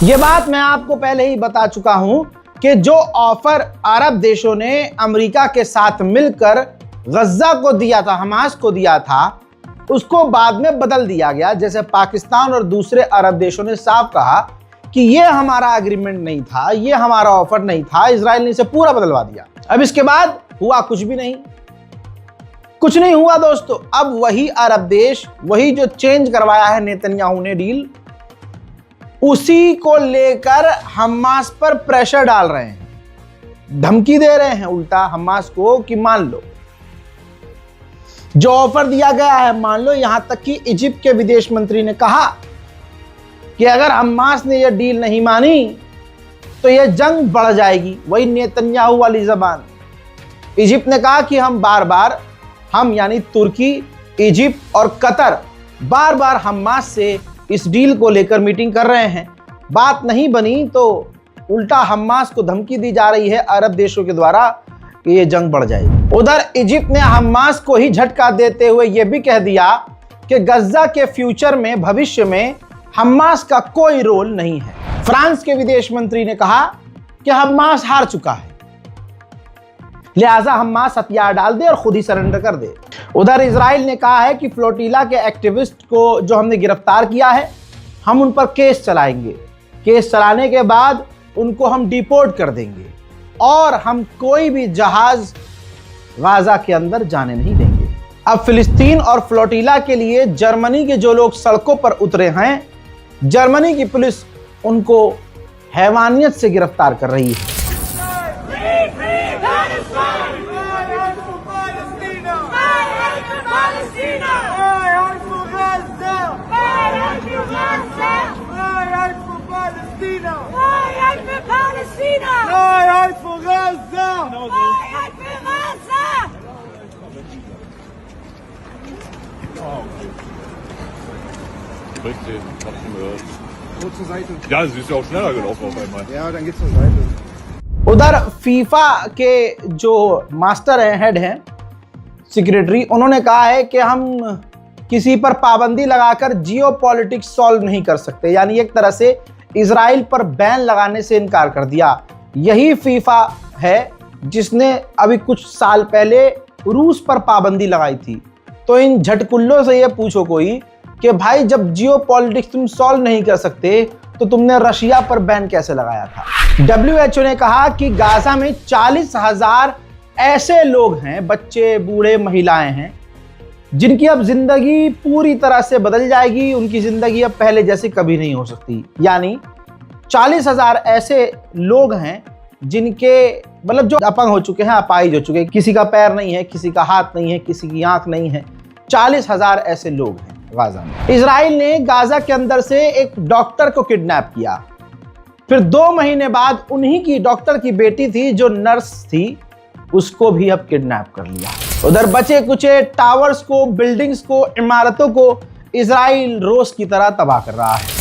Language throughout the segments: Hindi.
ये बात मैं आपको पहले ही बता चुका हूं कि जो ऑफर अरब देशों ने अमेरिका के साथ मिलकर गज्जा को दिया था, हमास को दिया था, उसको बाद में बदल दिया गया। जैसे पाकिस्तान और दूसरे अरब देशों ने साफ कहा कि ये हमारा एग्रीमेंट नहीं था, ये हमारा ऑफर नहीं था, इजराइल ने इसे पूरा बदलवा दिया। अब इसके बाद हुआ कुछ भी नहीं, कुछ नहीं हुआ दोस्तों। अब वही अरब देश, वही जो चेंज करवाया है नेतन्याहू ने डील, उसी को लेकर हमास पर प्रेशर डाल रहे हैं, धमकी दे रहे हैं उल्टा हमास को कि मान लो जो ऑफर दिया गया है मान लो। यहां तक कि इजिप्ट के विदेश मंत्री ने कहा कि अगर हमास ने यह डील नहीं मानी तो यह जंग बढ़ जाएगी। वही नेतन्याहू वाली जबान। इजिप्ट ने कहा कि हम यानी तुर्की, इजिप्ट और कतर बार बार हमास से इस डील को लेकर मीटिंग कर रहे हैं, बात नहीं बनी तो उल्टा हमास को धमकी दी जा रही है अरब देशों के द्वारा कि ये जंग बढ़ जाएगी। उधर इजिप्ट ने हमास को ही झटका देते हुए यह भी कह दिया कि गज्जा के फ्यूचर में, भविष्य में हमास का कोई रोल नहीं है। फ्रांस के विदेश मंत्री ने कहा कि हमास हार चुका है, लिहाजा हमास हथियार डाल दे और खुद ही सरेंडर कर दे। उधर इजराइल ने कहा है कि फ्लोटिला के एक्टिविस्ट को जो हमने गिरफ्तार किया है, हम उन पर केस चलाएंगे, केस चलाने के बाद उनको हम डिपोर्ट कर देंगे और हम कोई भी जहाज गाजा के अंदर जाने नहीं देंगे। अब फिलिस्तीन और फ्लोटिला के लिए जर्मनी के जो लोग सड़कों पर उतरे हैं, जर्मनी की पुलिस उनको हैवानियत से गिरफ्तार कर रही है। Richtig, ich hab's schon gehört. So zur Seite. Ja, sie ist ja auch schneller gelaufen auf einmal. Ja, dann geht's zur Seite. उधर फीफा के जो मास्टर हैं, हेड हैं, सेक्रेटरी, उन्होंने कहा है कि हम किसी पर पाबंदी लगाकर जियोपॉलिटिक्स सॉल्व नहीं कर सकते, यानी एक तरह से इजराइल पर बैन लगाने से इनकार कर दिया। यही फीफा है जिसने अभी कुछ साल पहले रूस पर पाबंदी लगाई थी। तो इन झटकुल्लों से ये पूछो कोई कि भाई जब जियोपॉलिटिक्स तुम सॉल्व नहीं कर सकते तो तुमने रशिया पर बैन कैसे लगाया था। WHO ने कहा कि गाजा में 40,000 ऐसे लोग हैं, बच्चे, बूढ़े, महिलाएं हैं, जिनकी अब जिंदगी पूरी तरह से बदल जाएगी। उनकी जिंदगी अब पहले जैसी कभी नहीं हो सकती। यानी 40,000 ऐसे लोग हैं जिनके मतलब जो अपंग हो चुके हैं, अपाहिज हो चुके हैं, किसी का पैर नहीं है, किसी का हाथ नहीं है, किसी की आंख नहीं है। 40,000 ऐसे लोग हैं गाजा में। इजराइल ने गाजा के अंदर से एक डॉक्टर को किडनैप किया, फिर 2 महीने बाद उन्हीं की डॉक्टर की बेटी थी जो नर्स थी, उसको भी अब किडनैप कर लिया। उधर बचे कुचे टावर्स को, बिल्डिंग्स को, इमारतों को इजराइल रोज की तरह तबाह कर रहा है।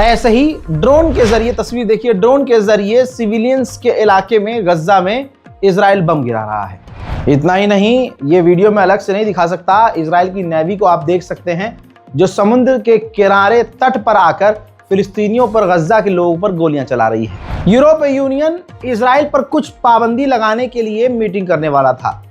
ऐसे ही ड्रोन के जरिए, तस्वीर देखिए, ड्रोन के जरिए सिविलियंस के इलाके में, गज्जा में इजराइल बम गिरा रहा है। इतना ही नहीं, ये वीडियो में अलग से नहीं दिखा सकता, इजराइल की नेवी को आप देख सकते हैं जो समुद्र के किनारे तट पर आकर फिलिस्तीनियों पर, गज्जा के लोगों पर गोलियां चला रही है। यूरोपीय यूनियन इजराइल पर कुछ पाबंदी लगाने के लिए मीटिंग करने वाला था।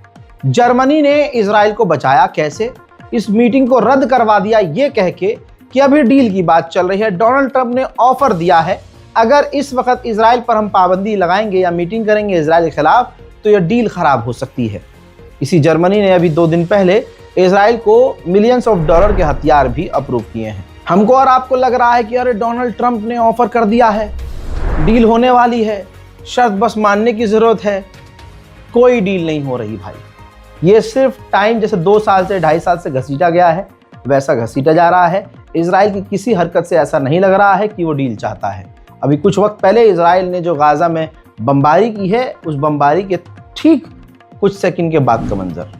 जर्मनी ने इजराइल को बचाया कैसे? इस मीटिंग को रद्द करवा दिया ये कह के कि अभी डील की बात चल रही है। डोनाल्ड ट्रंप ने ऑफर दिया है, अगर इस वक्त इजराइल पर हम पाबंदी लगाएंगे या मीटिंग करेंगे इजराइल के खिलाफ तो यह डील खराब हो सकती है। इसी जर्मनी ने अभी 2 दिन पहले इजराइल को मिलियंस ऑफ डॉलर के हथियार भी अप्रूव किए हैं। हमको और आपको लग रहा है कि अरे डोनाल्ड ट्रंप ने ऑफर कर दिया है, डील होने वाली है, शर्त बस मानने की जरूरत है। कोई डील नहीं हो रही भाई। ये सिर्फ टाइम जैसे 2 साल से 2.5 साल से घसीटा गया है वैसा घसीटा जा रहा है। इजराइल की किसी हरकत से ऐसा नहीं लग रहा है कि वो डील चाहता है। अभी कुछ वक्त पहले इजराइल ने जो गाजा में बमबारी की है, उस बमबारी के ठीक कुछ सेकंड के बाद का मंजर।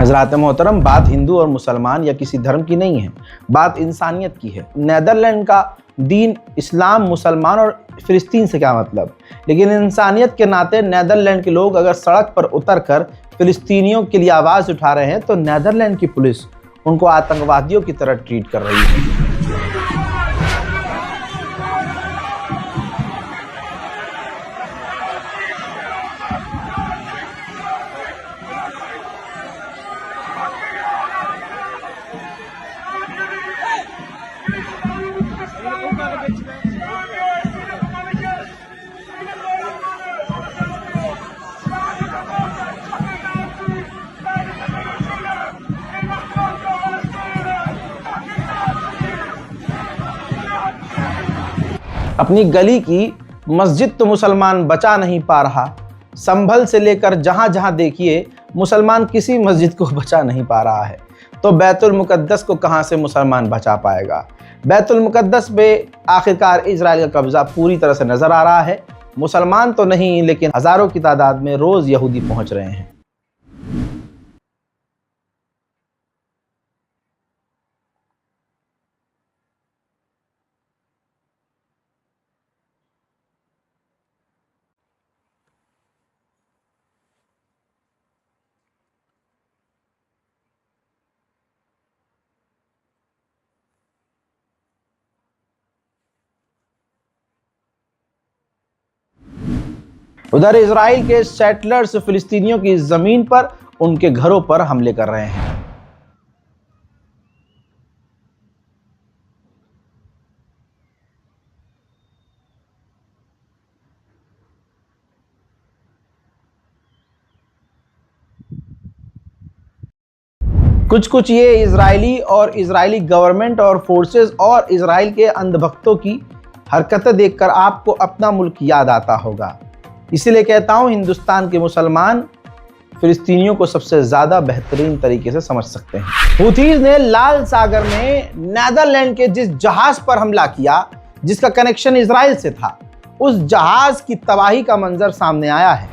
हज़रात मोहतरम, बात हिंदू और मुसलमान या किसी धर्म की नहीं है, बात इंसानियत की है। नेदरलैंड का दीन इस्लाम, मुसलमान और फ़िलिस्तीन से क्या मतलब, लेकिन इंसानियत के नाते नेदरलैंड के लोग अगर सड़क पर उतरकर फ़िलिस्तीनियों के लिए आवाज़ उठा रहे हैं तो नेदरलैंड की पुलिस उनको आतंकवादियों की तरह ट्रीट कर रही है। अपनी गली की मस्जिद तो मुसलमान बचा नहीं पा रहा, संभल से लेकर जहां जहां देखिए मुसलमान किसी मस्जिद को बचा नहीं पा रहा है, तो बैतुल मुकद्दस को कहां से मुसलमान बचा पाएगा। बैतुल मुकद्दस पे आखिरकार इजराइल का कब्जा पूरी तरह से नजर आ रहा है। मुसलमान तो नहीं, लेकिन हजारों की तादाद में रोज यहूदी पहुंच रहे हैं। उधर इजराइल के सेटलर्स फिलिस्तीनियों की जमीन पर, उनके घरों पर हमले कर रहे हैं। कुछ ये इजरायली और इजरायली गवर्नमेंट और फोर्सेस और इजराइल के अंधभक्तों की हरकतें देखकर आपको अपना मुल्क याद आता होगा। इसीलिए कहता हूं, हिंदुस्तान के मुसलमान फिलिस्तीनियों को सबसे ज्यादा बेहतरीन तरीके से समझ सकते हैं। हुथीज ने लाल सागर में नेदरलैंड के जिस जहाज पर हमला किया, जिसका कनेक्शन इजराइल से था, उस जहाज की तबाही का मंजर सामने आया है।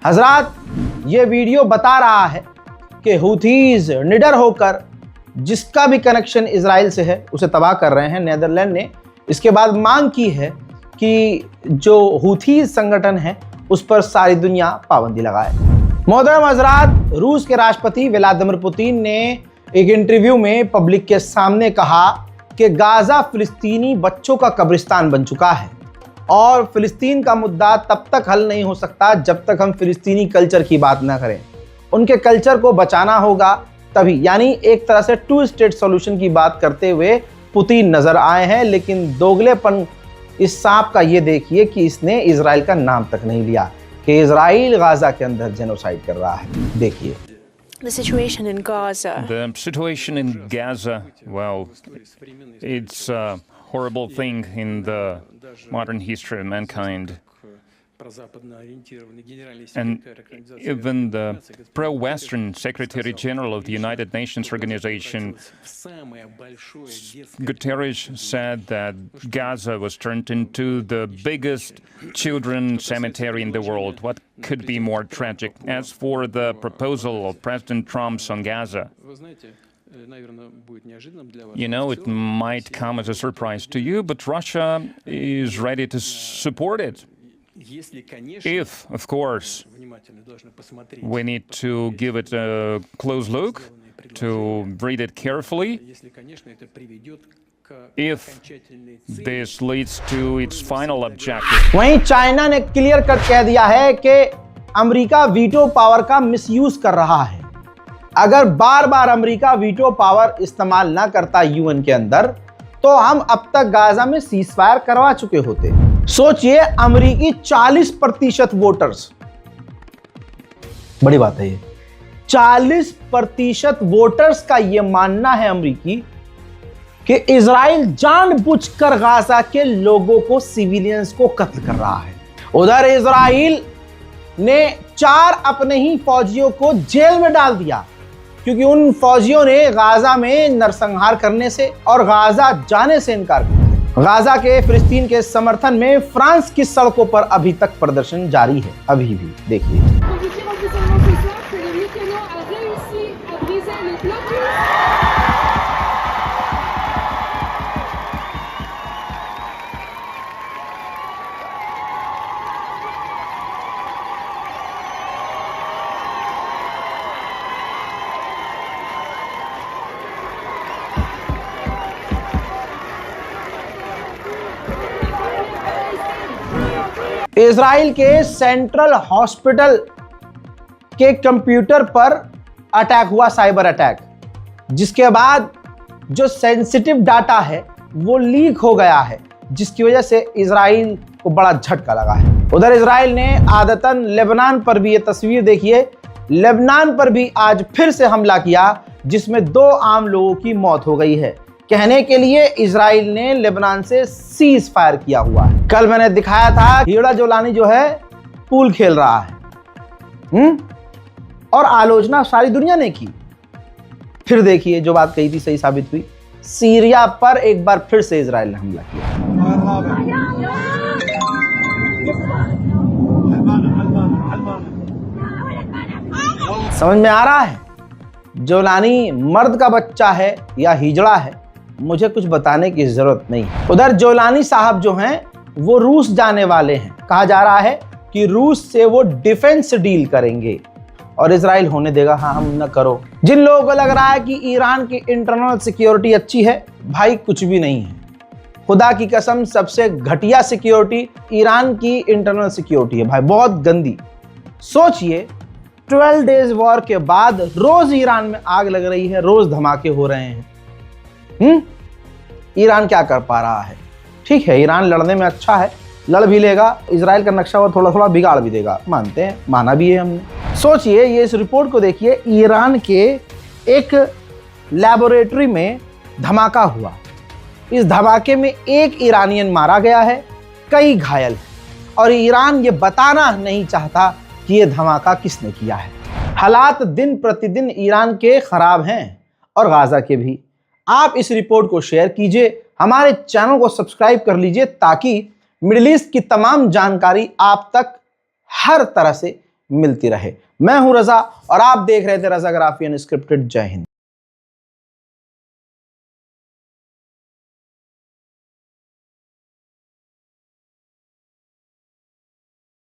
हजरात, ये वीडियो बता रहा है कि हुथीज निडर होकर जिसका भी कनेक्शन इजराइल से है उसे तबाह कर रहे हैं। नेदरलैंड ने इसके बाद मांग की है कि जो हुथीज संगठन है उस पर सारी दुनिया पाबंदी लगाए। मोहतरम हजरात, रूस के राष्ट्रपति व्लादिमीर पुतिन ने एक इंटरव्यू में पब्लिक के सामने कहा कि गाजा फिलिस्तीनी बच्चों का कब्रिस्तान बन चुका है और फिलिस्तीन का मुद्दा तब तक हल नहीं हो सकता जब तक हम फिलिस्तीनी कल्चर की बात ना करें। उनके कल्चर को बचाना होगा तभी, यानी एक तरह से 2 स्टेट सॉल्यूशन की बात करते हुए पुतिन नजर आए हैं। लेकिन दोगलेपन इस सांप का ये देखिए कि इसने इजराइल का नाम तक नहीं लिया कि इजराइल गाजा के अंदर जेनोसाइड कर रहा है। देखिए The situation in Gaza. The situation in Gaza, well, it's a horrible thing in the modern history of mankind. And even the pro-Western Secretary General of the United Nations Organization, Guterres, said that Gaza was turned into the biggest children's cemetery in the world. What could be more tragic? As for the proposal of President Trump's on Gaza, you know, it might come as a surprise to you, but Russia is ready to support it. If, of course, we need to give it a close look, to read it carefully, if this leads to its final objective. वहीं चाइना ने क्लियर कट कह दिया है कि अमेरिका वीटो पावर का मिसयूज कर रहा है। अगर बार बार अमेरिका वीटो पावर इस्तेमाल ना करता यूएन के अंदर, तो हम अब तक गाजा में सीजफायर करवा चुके होते। सोचिए, अमेरिकी 40% वोटर्स, बड़ी बात है ये, 40% वोटर्स का यह मानना है अमेरिकी कि इजराइल जानबूझकर गाजा के लोगों को, सिविलियंस को कत्ल कर रहा है। उधर इजराइल ने 4 अपने ही फौजियों को जेल में डाल दिया, क्योंकि उन फौजियों ने गाजा में नरसंहार करने से और गाजा जाने से इनकार कर दिया। गाजा के फिलिस्तीन के समर्थन में फ्रांस की सड़कों पर अभी तक प्रदर्शन जारी है। अभी भी देखिए। इजराइल के सेंट्रल हॉस्पिटल के कंप्यूटर पर अटैक हुआ, साइबर अटैक, जिसके बाद जो सेंसिटिव डाटा है वो लीक हो गया है, जिसकी वजह से इजराइल को बड़ा झटका लगा है। उधर इजराइल ने आदतन लेबनान पर भी, ये तस्वीर देखिए, लेबनान पर भी आज फिर से हमला किया, जिसमें 2 आम लोगों की मौत हो गई है। कहने के लिए इजराइल ने लेबनान से सीज फायर किया हुआ है। कल मैंने दिखाया था हीरा जोलानी जो है पूल खेल रहा है, और आलोचना सारी दुनिया ने की। फिर देखिए, जो बात कही थी सही साबित हुई। सीरिया पर एक बार फिर से इजराइल ने हमला किया। समझ में आ रहा है जोलानी मर्द का बच्चा है या हिजड़ा है, मुझे कुछ बताने की जरूरत नहीं। उधर जोलानी साहब जो हैं वो रूस जाने वाले हैं। कहा जा रहा है कि रूस से वो डिफेंस डील करेंगे और इजराइल होने देगा। हाँ, हम न करो। जिन लोगों को लग रहा है कि ईरान की इंटरनल सिक्योरिटी अच्छी है, भाई कुछ भी नहीं है। खुदा की कसम, सबसे घटिया सिक्योरिटी ईरान की इंटरनल सिक्योरिटी है भाई, बहुत गंदी। सोचिए, 12 डेज वॉर के बाद रोज ईरान में आग लग रही है, रोज धमाके हो रहे हैं। ईरान क्या कर पा रहा है? ठीक है, ईरान लड़ने में अच्छा है, लड़ भी लेगा, इजराइल का नक्शा वो थोड़ा थोड़ा बिगाड़ भी देगा, मानते हैं, माना भी है हमने। सोचिए, ये इस रिपोर्ट को देखिए, ईरान के एक लैबोरेटरी में धमाका हुआ। इस धमाके में एक ईरानियन मारा गया है, कई घायल हैं, और ईरान ये बताना नहीं चाहता कि ये धमाका किसने किया है। हालात दिन प्रतिदिन ईरान के खराब हैं और गाजा के भी। आप इस रिपोर्ट को शेयर कीजिए, हमारे चैनल को सब्सक्राइब कर लीजिए, ताकि मिडिल ईस्ट की तमाम जानकारी आप तक हर तरह से मिलती रहे। मैं हूं रजा और आप देख रहे थे रजाग्राफी अनस्क्रिप्टेड। जय हिंद।